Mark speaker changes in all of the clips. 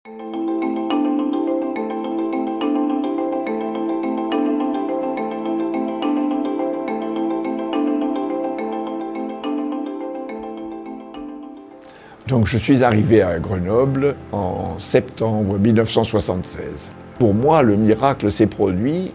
Speaker 1: Donc je suis arrivé à Grenoble en septembre 1976. Pour moi, le miracle s'est produit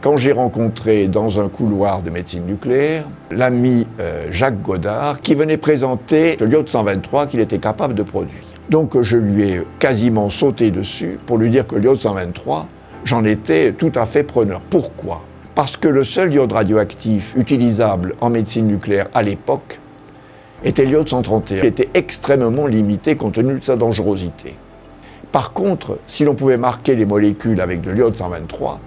Speaker 1: quand j'ai rencontré dans un couloir de médecine nucléaire l'ami Jacques Godard qui venait présenter le l'iode 123 qu'il était capable de produire. Donc je lui ai quasiment sauté dessus pour lui dire que l'iode 123, j'en étais tout à fait preneur. Pourquoi? Parce que le seul iode radioactif utilisable en médecine nucléaire à l'époque était l'iode 131. Il était extrêmement limité compte tenu de sa dangerosité. Par contre, si l'on pouvait marquer les molécules avec de l'iode 123,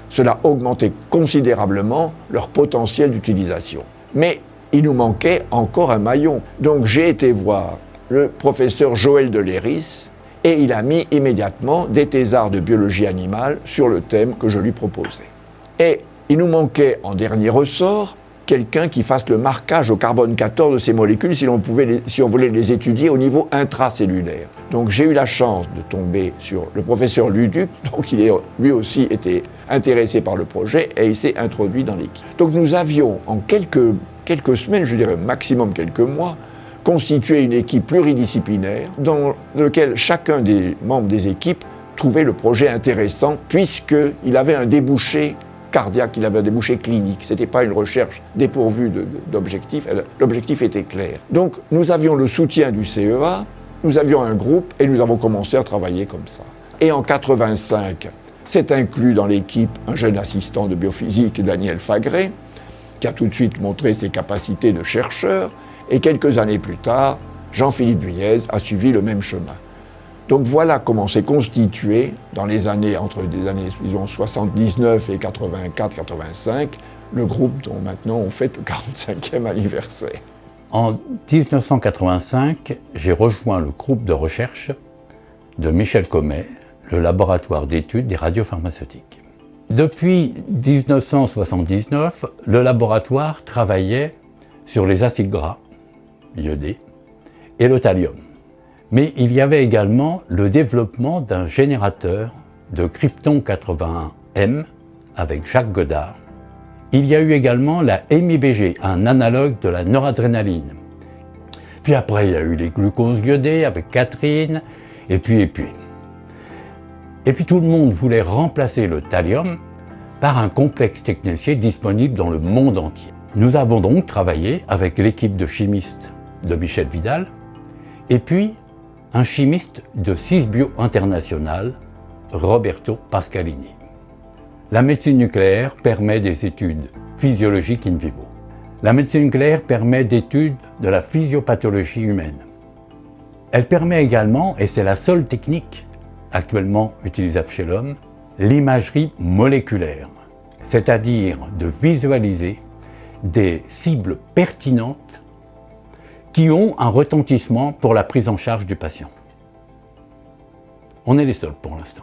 Speaker 1: cela augmentait considérablement leur potentiel d'utilisation. Mais il nous manquait encore un maillon. Donc j'ai été voir le professeur Joël de Léris et il a mis immédiatement des thésards de biologie animale sur le thème que je lui proposais. Et il nous manquait en dernier ressort quelqu'un qui fasse le marquage au carbone 14 de ces molécules si on voulait les étudier au niveau intracellulaire. Donc j'ai eu la chance de tomber sur le professeur Luduc, donc lui aussi était intéressé par le projet et il s'est introduit dans l'équipe. Donc nous avions en quelques semaines, je dirais maximum quelques mois, constitué une équipe pluridisciplinaire dans laquelle chacun des membres des équipes trouvait le projet intéressant puisqu'il avait un débouché cardiaque, il avait un débouché clinique. Ce n'était pas une recherche dépourvue d'objectifs, l'objectif était clair. Donc nous avions le soutien du CEA, nous avions un groupe et nous avons commencé à travailler comme ça. Et en 1985, s'est inclus dans l'équipe un jeune assistant de biophysique, Daniel Fagret, qui a tout de suite montré ses capacités de chercheur, et quelques années plus tard, Jean-Philippe Vuillez a suivi le même chemin. Donc voilà comment s'est constitué, dans les années, entre les années, disons, 79 et 84-85, le groupe dont maintenant on fête le 45e anniversaire.
Speaker 2: En 1985, j'ai rejoint le groupe de recherche de Michel Comet, le laboratoire d'études des radiopharmaceutiques. Depuis 1979, le laboratoire travaillait sur les acides gras iodés et le thallium. Mais il y avait également le développement d'un générateur de krypton 81M avec Jacques Godard. Il y a eu également la MIBG, un analogue de la noradrénaline. Puis après, il y a eu les glucoses iodés avec Catherine, et puis. Et puis tout le monde voulait remplacer le thallium par un complexe technicien disponible dans le monde entier. Nous avons donc travaillé avec l'équipe de chimistes de Michel Vidal, et puis un chimiste de Sysbio International, Roberto Pascalini. La médecine nucléaire permet des études physiologiques in vivo. La médecine nucléaire permet d'études de la physiopathologie humaine. Elle permet également, et c'est la seule technique actuellement utilisable chez l'homme, l'imagerie moléculaire, c'est-à-dire de visualiser des cibles pertinentes qui ont un retentissement pour la prise en charge du patient. On est les seuls pour l'instant.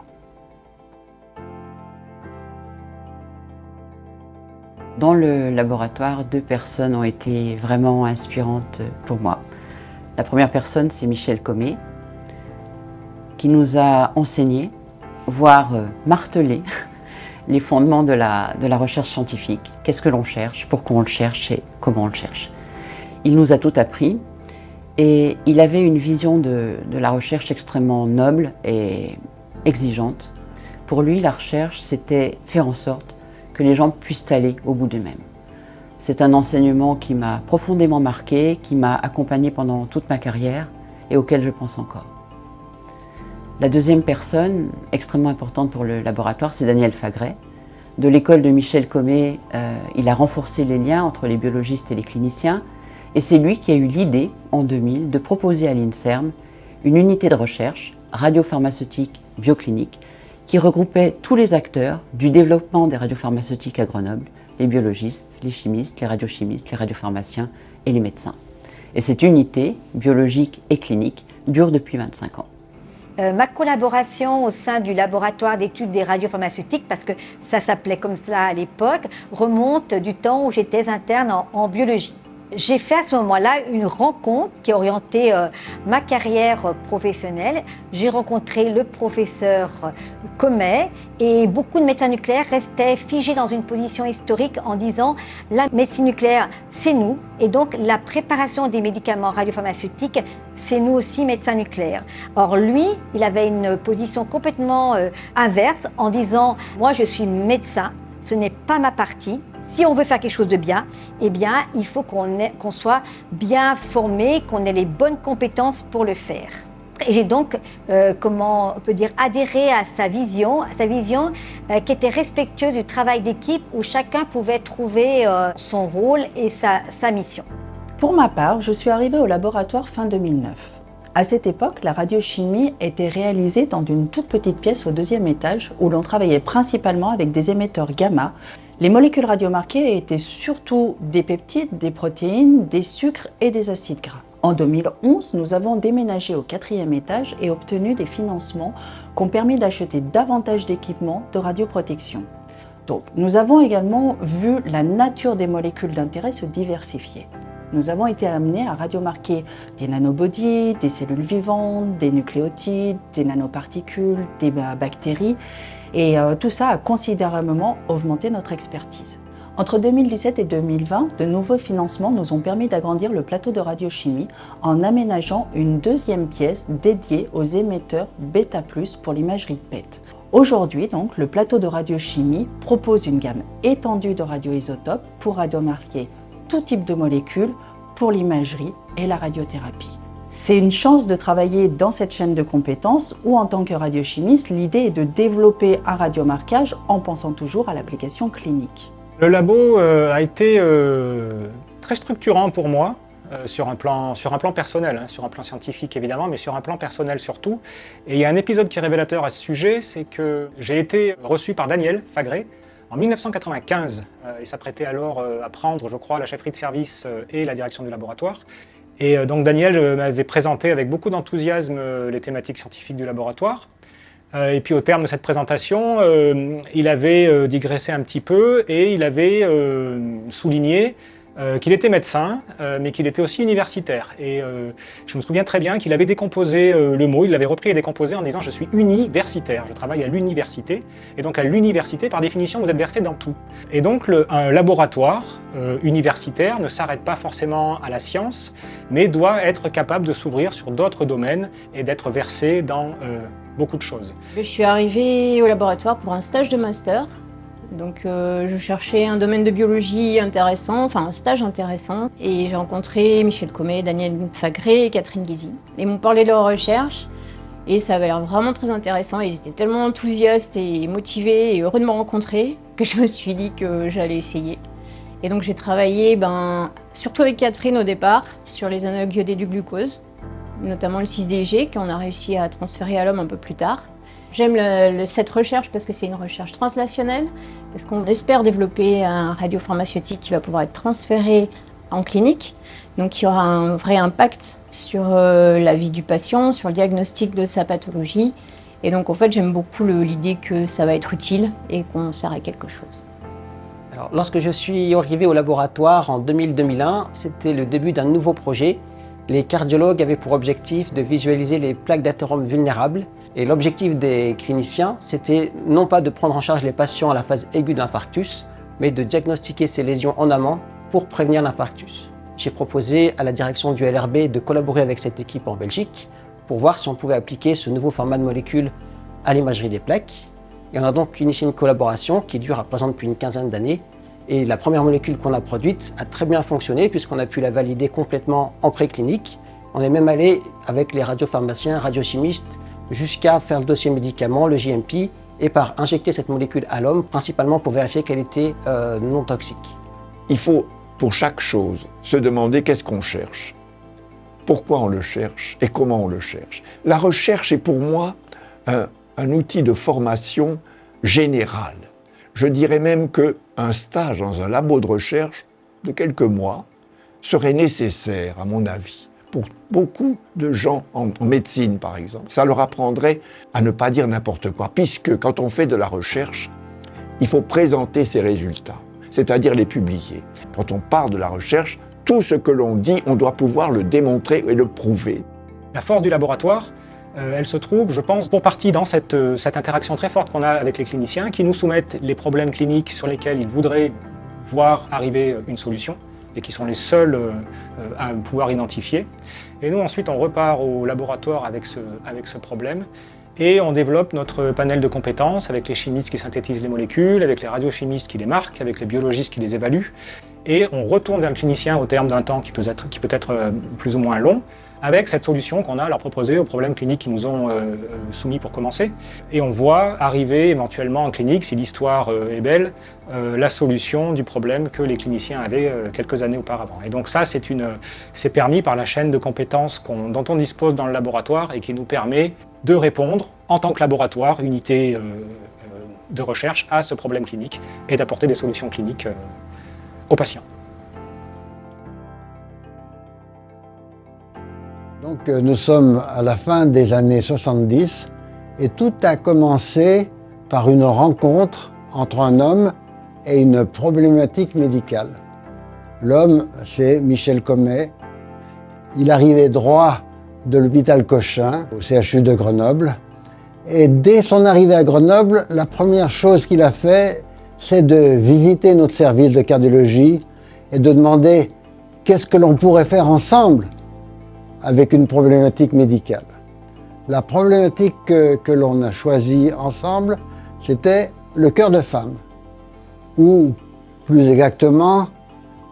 Speaker 3: Dans le laboratoire, 2 personnes ont été vraiment inspirantes pour moi. La première personne, c'est Michel Comet, qui nous a enseigné, voire martelé, les fondements de la recherche scientifique. Qu'est-ce que l'on cherche, pourquoi on le cherche et comment on le cherche. Il nous a tout appris et il avait une vision de la recherche extrêmement noble et exigeante. Pour lui, la recherche, c'était faire en sorte que les gens puissent aller au bout d'eux-mêmes. C'est un enseignement qui m'a profondément marqué, qui m'a accompagné pendant toute ma carrière et auquel je pense encore. La deuxième personne, extrêmement importante pour le laboratoire, c'est Daniel Fagret. De l'école de Michel Comet, il a renforcé les liens entre les biologistes et les cliniciens. Et c'est lui qui a eu l'idée, en 2000, de proposer à l'INSERM une unité de recherche radiopharmaceutique bioclinique qui regroupait tous les acteurs du développement des radiopharmaceutiques à Grenoble, les biologistes, les chimistes, les radiochimistes, les radiopharmaciens et les médecins. Et cette unité, biologique et clinique, dure depuis 25 ans.
Speaker 4: Ma collaboration au sein du laboratoire d'études des radiopharmaceutiques, parce que ça s'appelait comme ça à l'époque, remonte du temps où j'étais interne en biologie. J'ai fait à ce moment-là une rencontre qui a orienté ma carrière professionnelle. J'ai rencontré le professeur Comet et beaucoup de médecins nucléaires restaient figés dans une position historique en disant la médecine nucléaire, c'est nous, et donc la préparation des médicaments radiopharmaceutiques, c'est nous aussi médecins nucléaires. Or lui, il avait une position complètement inverse en disant moi je suis médecin, ce n'est pas ma partie. Si on veut faire quelque chose de bien, eh bien, il faut qu'on soit bien formé, qu'on ait les bonnes compétences pour le faire. Et j'ai donc, comment on peut dire, adhéré à sa vision qui était respectueuse du travail d'équipe où chacun pouvait trouver son rôle et sa mission.
Speaker 5: Pour ma part, je suis arrivée au laboratoire fin 2009. À cette époque, la radiochimie était réalisée dans une toute petite pièce au 2e étage où l'on travaillait principalement avec des émetteurs gamma. Les molécules radiomarquées étaient surtout des peptides, des protéines, des sucres et des acides gras. En 2011, nous avons déménagé au 4e étage et obtenu des financements qui ont permis d'acheter davantage d'équipements de radioprotection. Donc, nous avons également vu la nature des molécules d'intérêt se diversifier. Nous avons été amenés à radiomarquer des nanobodies, des cellules vivantes, des nucléotides, des nanoparticules, des bactéries. Et tout ça a considérablement augmenté notre expertise. Entre 2017 et 2020, de nouveaux financements nous ont permis d'agrandir le plateau de radiochimie en aménageant une 2e pièce dédiée aux émetteurs bêta+ pour l'imagerie PET. Aujourd'hui, donc, le plateau de radiochimie propose une gamme étendue de radioisotopes pour radiomarquer tout type de molécules pour l'imagerie et la radiothérapie. C'est une chance de travailler dans cette chaîne de compétences où, en tant que radiochimiste, l'idée est de développer un radiomarquage en pensant toujours à l'application clinique.
Speaker 6: Le labo a été très structurant pour moi sur un plan personnel, sur un plan scientifique évidemment, mais sur un plan personnel surtout. Et il y a un épisode qui est révélateur à ce sujet, c'est que j'ai été reçu par Daniel Fagré en 1995. Il s'apprêtait alors à prendre, je crois, la chefferie de service et la direction du laboratoire. Et donc Daniel m'avait présenté avec beaucoup d'enthousiasme les thématiques scientifiques du laboratoire. Et puis au terme de cette présentation, il avait digressé un petit peu et il avait souligné qu'il était médecin, mais qu'il était aussi universitaire. Et je me souviens très bien qu'il avait décomposé le mot, il l'avait repris et décomposé en disant « je suis universitaire, je travaille à l'université ». Et donc à l'université, par définition, vous êtes versé dans tout. Et donc un laboratoire universitaire ne s'arrête pas forcément à la science, mais doit être capable de s'ouvrir sur d'autres domaines et d'être versé dans beaucoup de choses.
Speaker 7: Je suis arrivée au laboratoire pour un stage de master. Donc je cherchais un domaine de biologie intéressant, enfin un stage intéressant. Et j'ai rencontré Michel Comet, Daniel Fagré et Catherine Guézy. Ils m'ont parlé de leur recherche et ça avait l'air vraiment très intéressant. Ils étaient tellement enthousiastes et motivés et heureux de me rencontrer que je me suis dit que j'allais essayer. Et donc j'ai travaillé surtout avec Catherine au départ sur les analogues iodés du glucose, notamment le 6-DG qu'on a réussi à transférer à l'homme un peu plus tard. J'aime cette recherche parce que c'est une recherche translationnelle, parce qu'on espère développer un radiopharmaceutique qui va pouvoir être transféré en clinique, donc qui aura un vrai impact sur la vie du patient, sur le diagnostic de sa pathologie. Et donc en fait j'aime beaucoup l'idée que ça va être utile et qu'on sert à quelque chose.
Speaker 8: Alors, lorsque je suis arrivé au laboratoire en 2000-2001, c'était le début d'un nouveau projet. Les cardiologues avaient pour objectif de visualiser les plaques d'athérome vulnérables. Et l'objectif des cliniciens, c'était non pas de prendre en charge les patients à la phase aiguë de l'infarctus, mais de diagnostiquer ces lésions en amont pour prévenir l'infarctus. J'ai proposé à la direction du LRB de collaborer avec cette équipe en Belgique pour voir si on pouvait appliquer ce nouveau format de molécules à l'imagerie des plaques. Et on a donc initié une collaboration qui dure à présent depuis une quinzaine d'années. Et la première molécule qu'on a produite a très bien fonctionné puisqu'on a pu la valider complètement en préclinique. On est même allé avec les radiopharmaciens, radiochimistes, jusqu'à faire le dossier médicament, le JMP, et par injecter cette molécule à l'homme, principalement pour vérifier qu'elle était non toxique.
Speaker 1: Il faut, pour chaque chose, se demander qu'est-ce qu'on cherche, pourquoi on le cherche et comment on le cherche. La recherche est pour moi un outil de formation générale. Je dirais même qu'un stage dans un labo de recherche de quelques mois serait nécessaire, à mon avis, pour beaucoup de gens en médecine, par exemple. Ça leur apprendrait à ne pas dire n'importe quoi, puisque quand on fait de la recherche, il faut présenter ses résultats, c'est-à-dire les publier. Quand on parle de la recherche, tout ce que l'on dit, on doit pouvoir le démontrer et le prouver.
Speaker 6: La force du laboratoire, elle se trouve, je pense, pour partie dans cette interaction très forte qu'on a avec les cliniciens qui nous soumettent les problèmes cliniques sur lesquels ils voudraient voir arriver une solution et qui sont les seuls à pouvoir identifier. Et nous, ensuite, on repart au laboratoire avec ce problème et on développe notre panel de compétences avec les chimistes qui synthétisent les molécules, avec les radiochimistes qui les marquent, avec les biologistes qui les évaluent. Et on retourne vers le clinicien au terme d'un temps qui peut être plus ou moins long, avec cette solution qu'on a à leur proposer aux problèmes cliniques qu'ils nous ont soumis pour commencer. Et on voit arriver éventuellement en clinique, si l'histoire est belle, la solution du problème que les cliniciens avaient quelques années auparavant. Et donc ça, c'est permis par la chaîne de compétences dont on dispose dans le laboratoire et qui nous permet de répondre en tant que laboratoire, unité de recherche, à ce problème clinique et d'apporter des solutions cliniques aux patients.
Speaker 9: Donc nous sommes à la fin des années 70 et tout a commencé par une rencontre entre un homme et une problématique médicale. L'homme, c'est Michel Comet. Il arrivait droit de l'hôpital Cochin, au CHU de Grenoble. Et dès son arrivée à Grenoble, la première chose qu'il a fait, c'est de visiter notre service de cardiologie et de demander qu'est-ce que l'on pourrait faire ensemble avec une problématique médicale. La problématique que l'on a choisie ensemble, c'était le cœur de femme. Ou, plus exactement,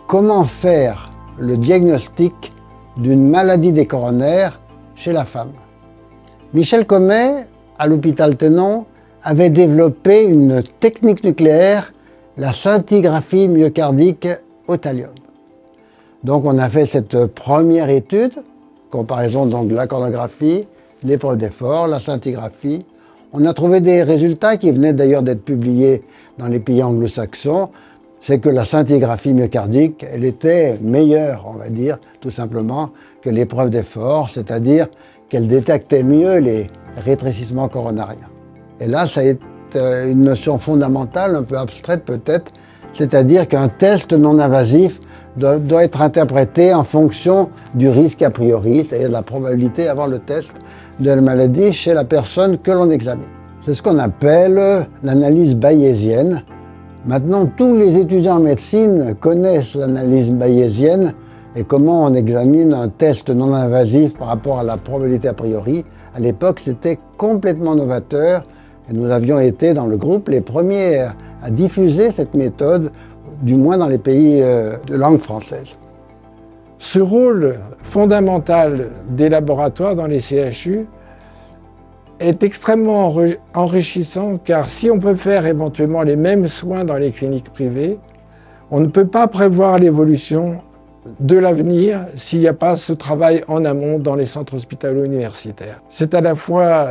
Speaker 9: comment faire le diagnostic d'une maladie des coronaires chez la femme. Michel Comet, à l'hôpital Tenon, avait développé une technique nucléaire, la scintigraphie myocardique au thallium. Donc on a fait cette première étude, comparaison donc de la coronographie, l'épreuve d'effort, la scintigraphie. On a trouvé des résultats qui venaient d'ailleurs d'être publiés dans les pays anglo-saxons. C'est que la scintigraphie myocardique, elle était meilleure, on va dire, tout simplement, que l'épreuve d'effort, c'est-à-dire qu'elle détectait mieux les rétrécissements coronariens. Et là, ça est une notion fondamentale, un peu abstraite peut-être, c'est-à-dire qu'un test non invasif doit être interprété en fonction du risque a priori, c'est-à-dire de la probabilité d'avoir le test de la maladie chez la personne que l'on examine. C'est ce qu'on appelle l'analyse bayésienne. Maintenant, tous les étudiants en médecine connaissent l'analyse bayésienne et comment on examine un test non invasif par rapport à la probabilité a priori. À l'époque, c'était complètement novateur et nous avions été dans le groupe les premiers à diffuser cette méthode, du moins dans les pays de langue française.
Speaker 10: Ce rôle fondamental des laboratoires dans les CHU est extrêmement enrichissant car si on peut faire éventuellement les mêmes soins dans les cliniques privées, on ne peut pas prévoir l'évolution de l'avenir s'il n'y a pas ce travail en amont dans les centres hospitalo-universitaires. C'est à la fois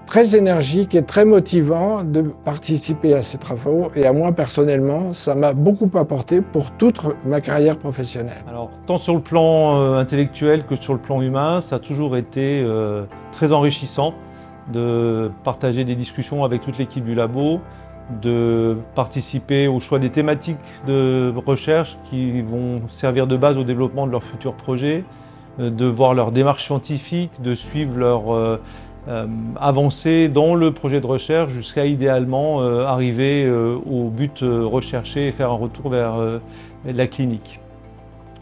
Speaker 10: très énergique et très motivant de participer à ces travaux et à moi personnellement, ça m'a beaucoup apporté pour toute ma carrière professionnelle.
Speaker 11: Alors, tant sur le plan intellectuel que sur le plan humain, ça a toujours été très enrichissant de partager des discussions avec toute l'équipe du labo, de participer au choix des thématiques de recherche qui vont servir de base au développement de leurs futurs projets, de voir leur démarche scientifique, de suivre leur avancer dans le projet de recherche jusqu'à idéalement arriver au but recherché et faire un retour vers la clinique.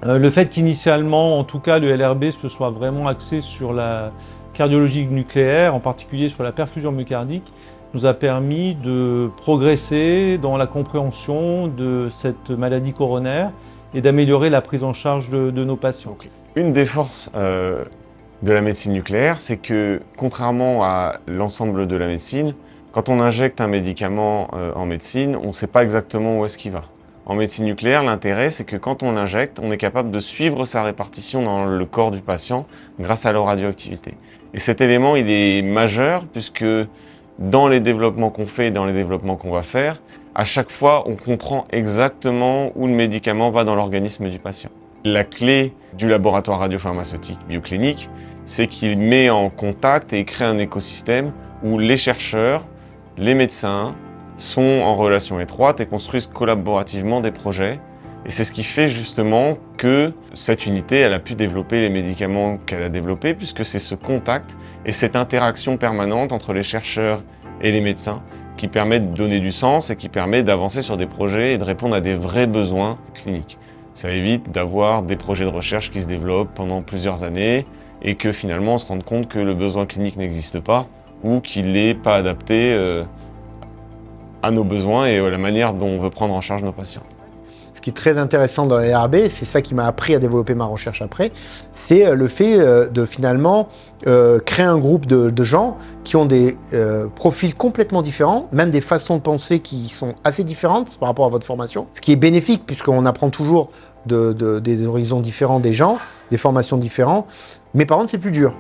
Speaker 11: Le fait qu'initialement, en tout cas, le LRB se soit vraiment axé sur la cardiologie nucléaire, en particulier sur la perfusion myocardique, nous a permis de progresser dans la compréhension de cette maladie coronaire et d'améliorer la prise en charge de nos patients.
Speaker 12: Une des forces de la médecine nucléaire, c'est que, contrairement à l'ensemble de la médecine, quand on injecte un médicament en médecine, on ne sait pas exactement où est-ce qu'il va. En médecine nucléaire, l'intérêt, c'est que quand on l'injecte, on est capable de suivre sa répartition dans le corps du patient grâce à leur radioactivité. Et cet élément, il est majeur puisque dans les développements qu'on fait et dans les développements qu'on va faire, à chaque fois, on comprend exactement où le médicament va dans l'organisme du patient. La clé du laboratoire radiopharmaceutique bioclinique, c'est qu'il met en contact et crée un écosystème où les chercheurs, les médecins sont en relation étroite et construisent collaborativement des projets Et c'est ce qui fait justement que cette unité, elle a pu développer les médicaments qu'elle a développés, puisque c'est ce contact et cette interaction permanente entre les chercheurs et les médecins qui permet de donner du sens et qui permet d'avancer sur des projets et de répondre à des vrais besoins cliniques. Ça évite d'avoir des projets de recherche qui se développent pendant plusieurs années et que finalement on se rende compte que le besoin clinique n'existe pas ou qu'il n'est pas adapté à nos besoins et à la manière dont on veut prendre en charge nos patients.
Speaker 13: Ce qui est très intéressant dans la LRB, c'est ça qui m'a appris à développer ma recherche après, c'est le fait de finalement créer un groupe de gens qui ont des profils complètement différents, même des façons de penser qui sont assez différentes par rapport à votre formation, ce qui est bénéfique puisqu'on apprend toujours des horizons différents des gens, des formations différentes, mais par contre c'est plus dur.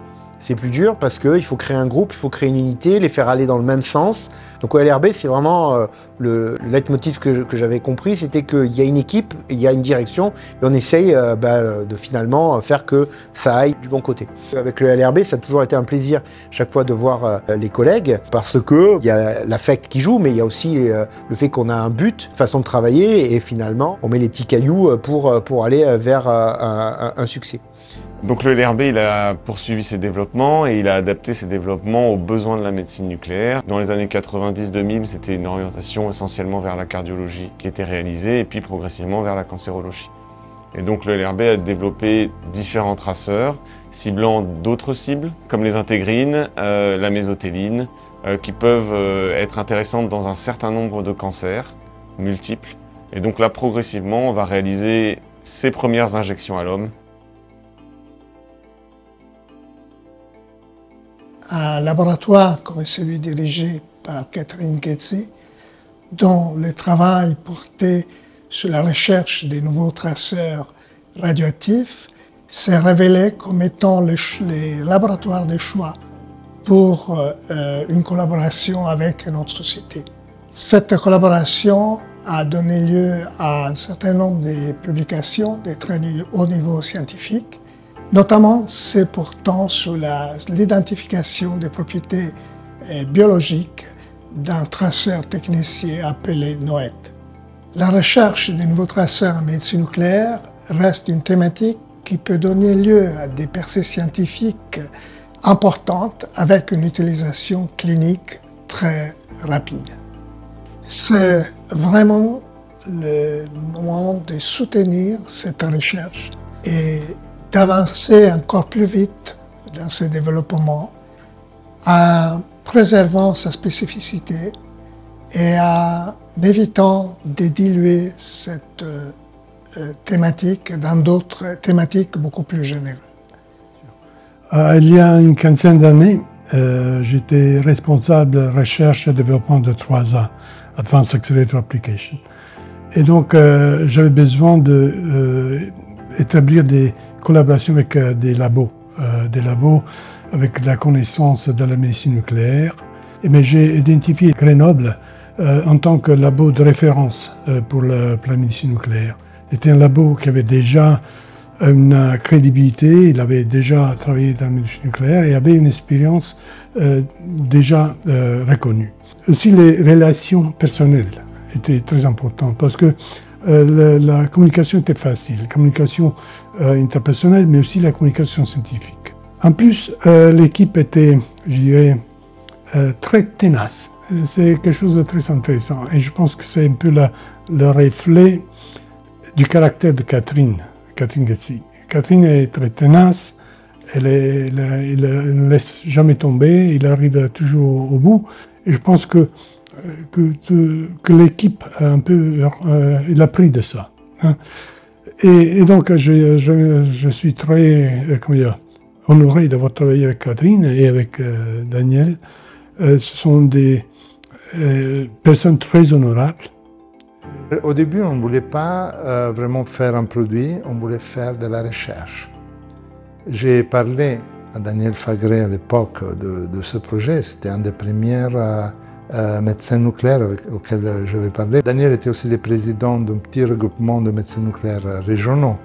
Speaker 13: C'est plus dur parce qu'il faut créer un groupe, il faut créer une unité, les faire aller dans le même sens. Donc au LRB, c'est vraiment le leitmotiv que j'avais compris, c'était qu'il y a une équipe, il y a une direction, et on essaye de finalement faire que ça aille du bon côté. Avec le LRB, ça a toujours été un plaisir chaque fois de voir les collègues, parce qu'il y a l'affect qui joue, mais il y a aussi le fait qu'on a un but, une façon de travailler, et finalement, on met les petits cailloux pour aller vers un succès.
Speaker 12: Donc le LRB, il a poursuivi ses développements et il a adapté ses développements aux besoins de la médecine nucléaire. Dans les années 90-2000, c'était une orientation essentiellement vers la cardiologie qui était réalisée et puis progressivement vers la cancérologie. Et donc le LRB a développé différents traceurs ciblant d'autres cibles comme les intégrines, la mésotéline, qui peuvent être intéressantes dans un certain nombre de cancers multiples. Et donc là, progressivement, on va réaliser ses premières injections à l'homme.
Speaker 14: Un laboratoire comme celui dirigé par Catherine Ghezzi, dont le travail portait sur la recherche des nouveaux traceurs radioactifs, s'est révélé comme étant le laboratoire de choix pour une collaboration avec notre société. Cette collaboration a donné lieu à un certain nombre de publications de très haut niveau scientifique. Notamment, c'est portant sur l'identification des propriétés biologiques d'un traceur technicien appelé NOET. La recherche des nouveaux traceurs en médecine nucléaire reste une thématique qui peut donner lieu à des percées scientifiques importantes avec une utilisation clinique très rapide. C'est vraiment le moment de soutenir cette recherche et d'avancer encore plus vite dans ce développement en préservant sa spécificité et en évitant de diluer cette thématique dans d'autres thématiques beaucoup plus générales.
Speaker 15: Il y a une quinzaine d'années, j'étais responsable de recherche et développement de 3A, Advanced Accelerator Application. Et donc, j'avais besoin d'établir des collaboration avec des labos avec la connaissance de la médecine nucléaire. Mais j'ai identifié Grenoble en tant que labo de référence pour la médecine nucléaire. C'était un labo qui avait déjà une crédibilité, il avait déjà travaillé dans la médecine nucléaire et avait une expérience déjà reconnue. Aussi les relations personnelles étaient très importantes parce que la communication était facile, la communication interpersonnelle, mais aussi la communication scientifique. En plus, l'équipe était, je dirais, très tenace. C'est quelque chose de très intéressant. Et je pense que c'est un peu le reflet du caractère de Catherine Ghezzi. Catherine est très tenace, elle ne laisse jamais tomber, il arrive toujours au bout. Et je pense que l'équipe a un peu il a pris de ça. Hein. Et donc je suis très honoré d'avoir travaillé avec Catherine et avec Daniel. Ce sont des personnes très honorables.
Speaker 16: Au début, on ne voulait pas vraiment faire un produit, on voulait faire de la recherche. J'ai parlé à Daniel Fagré à l'époque de ce projet, c'était un des premiers médecins nucléaires auxquels je vais parler. Daniel était aussi le président d'un petit regroupement de médecins nucléaires régionaux.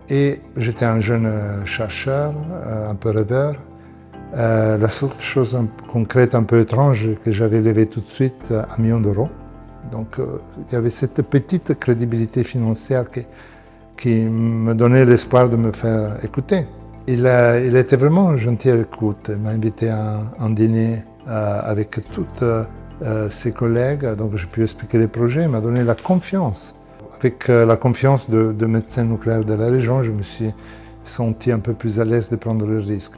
Speaker 16: Et j'étais un jeune chercheur, un peu rêveur. La seule chose concrète, un peu étrange, que j'avais levé tout de suite 1 million d'euros Donc il y avait cette petite crédibilité financière qui me donnait l'espoir de me faire écouter. Il était vraiment gentil à l'écoute. Il m'a invité à un dîner avec toutes ses collègues, donc j'ai pu expliquer les projets. Il m'a donné la confiance. Avec la confiance de médecins nucléaires de la région, je me suis senti un peu plus à l'aise de prendre le risque.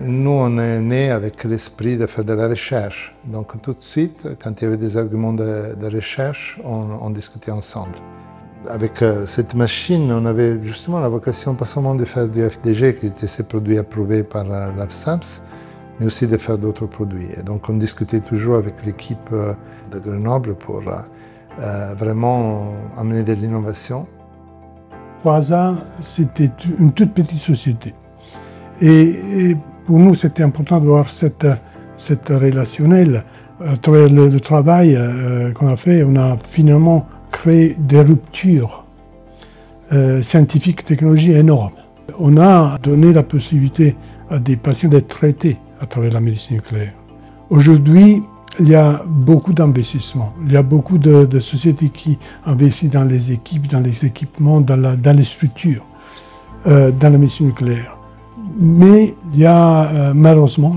Speaker 16: Nous, on est nés avec l'esprit de faire de la recherche. Donc tout de suite, quand il y avait des arguments de recherche, on discutait ensemble. Avec cette machine, on avait justement la vocation pas seulement de faire du FDG, qui était ces produits approuvés par l'AFSAMS, mais aussi de faire d'autres produits. Et donc on discutait toujours avec l'équipe de Grenoble pour vraiment amener de l'innovation.
Speaker 15: Croisa, c'était une toute petite société. Et pour nous, c'était important de voir cette relationnelle. À travers le travail qu'on a fait, on a finalement créé des ruptures scientifiques, technologiques énormes. On a donné la possibilité à des patients d'être traités à travers la médecine nucléaire. Aujourd'hui, il y a beaucoup d'investissements. Il y a beaucoup de sociétés qui investissent dans les équipes, dans les équipements, dans les structures, dans la médecine nucléaire. Mais il y a malheureusement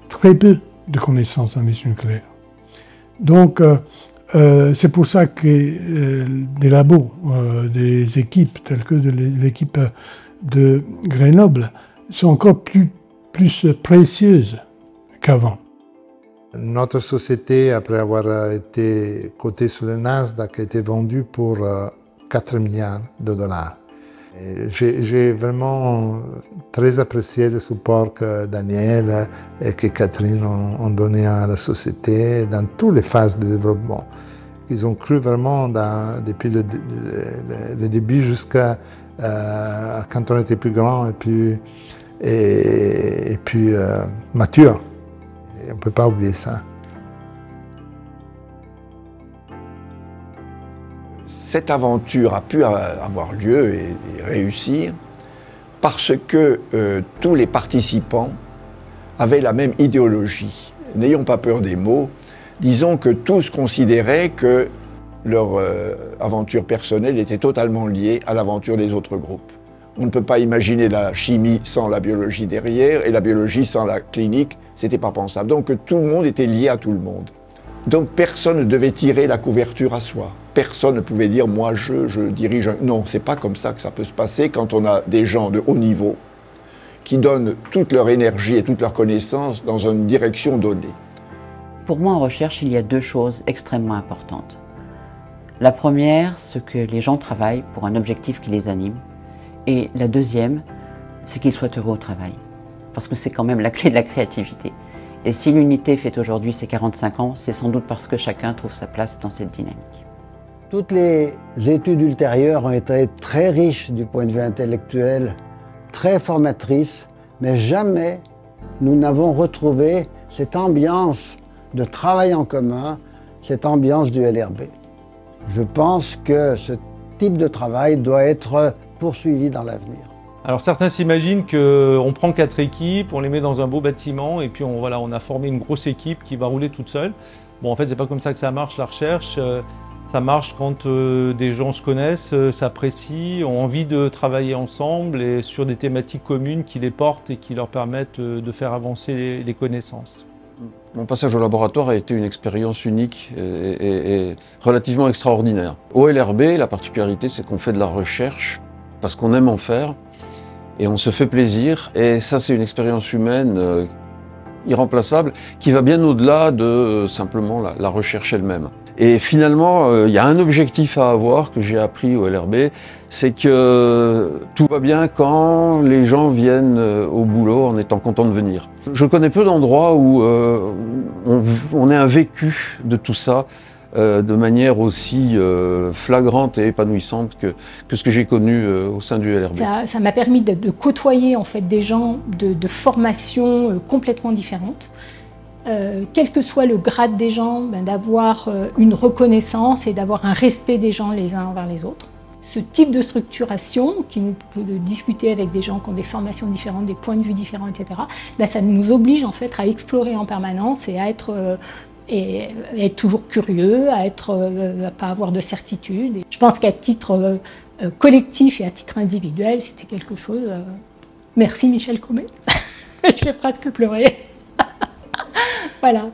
Speaker 15: très peu de connaissances en médecine nucléaire. Donc, c'est pour ça que des labos, des équipes telles que l'équipe de Grenoble sont encore plus précieuses qu'avant.
Speaker 16: Notre société, après avoir été cotée sur le Nasdaq, a été vendue pour 4 milliards de dollars. J'ai vraiment très apprécié le support que Daniel et que Catherine ont donné à la société dans toutes les phases de développement. Ils ont cru vraiment depuis le début jusqu'à quand on était plus grand et puis mature. Et on ne peut pas oublier ça.
Speaker 1: Cette aventure a pu avoir lieu et réussir parce que tous les participants avaient la même idéologie. N'ayons pas peur des mots, disons que tous considéraient que leur aventure personnelle était totalement liée à l'aventure des autres groupes. On ne peut pas imaginer la chimie sans la biologie derrière et la biologie sans la clinique, c'était pas pensable. Donc tout le monde était lié à tout le monde. Donc personne ne devait tirer la couverture à soi. Personne ne pouvait dire « moi je dirige un... » Non, c'est pas comme ça que ça peut se passer quand on a des gens de haut niveau qui donnent toute leur énergie et toute leur connaissance dans une direction donnée.
Speaker 3: Pour moi, en recherche, il y a deux choses extrêmement importantes. La première, c'est que les gens travaillent pour un objectif qui les anime. Et la deuxième, c'est qu'ils soient heureux au travail. Parce que c'est quand même la clé de la créativité. Et si l'unité fait aujourd'hui ses 45 ans, c'est sans doute parce que chacun trouve sa place dans cette dynamique.
Speaker 9: Toutes les études ultérieures ont été très riches du point de vue intellectuel, très formatrices, mais jamais nous n'avons retrouvé cette ambiance de travail en commun, cette ambiance du LRB. Je pense que ce type de travail doit être poursuivi dans l'avenir.
Speaker 11: Alors certains s'imaginent qu'on prend 4 équipes, on les met dans un beau bâtiment et puis on a formé une grosse équipe qui va rouler toute seule. Bon, en fait, c'est pas comme ça que ça marche, la recherche. Ça marche quand des gens se connaissent, s'apprécient, ont envie de travailler ensemble et sur des thématiques communes qui les portent et qui leur permettent de faire avancer les connaissances.
Speaker 17: Mon passage au laboratoire a été une expérience unique et relativement extraordinaire. Au LRB, la particularité, c'est qu'on fait de la recherche parce qu'on aime en faire et on se fait plaisir. Et ça, c'est une expérience humaine irremplaçable qui va bien au-delà de simplement la recherche elle-même. Et finalement, il y a un objectif à avoir que j'ai appris au LRB, c'est que tout va bien quand les gens viennent au boulot en étant contents de venir. Je connais peu d'endroits où on ait un vécu de tout ça de manière aussi flagrante et épanouissante que ce que j'ai connu au sein du LRB.
Speaker 18: Ça m'a permis de côtoyer en fait des gens de formations complètement différentes. Quel que soit le grade des gens, d'avoir une reconnaissance et d'avoir un respect des gens les uns envers les autres. Ce type de structuration, qui nous peut discuter avec des gens qui ont des formations différentes, des points de vue différents, etc., ça nous oblige en fait à explorer en permanence et à être et être toujours curieux, à pas avoir de certitude. Et je pense qu'à titre collectif et à titre individuel, c'était quelque chose... Merci Michel Comet. Je vais presque pleurer. Voilà.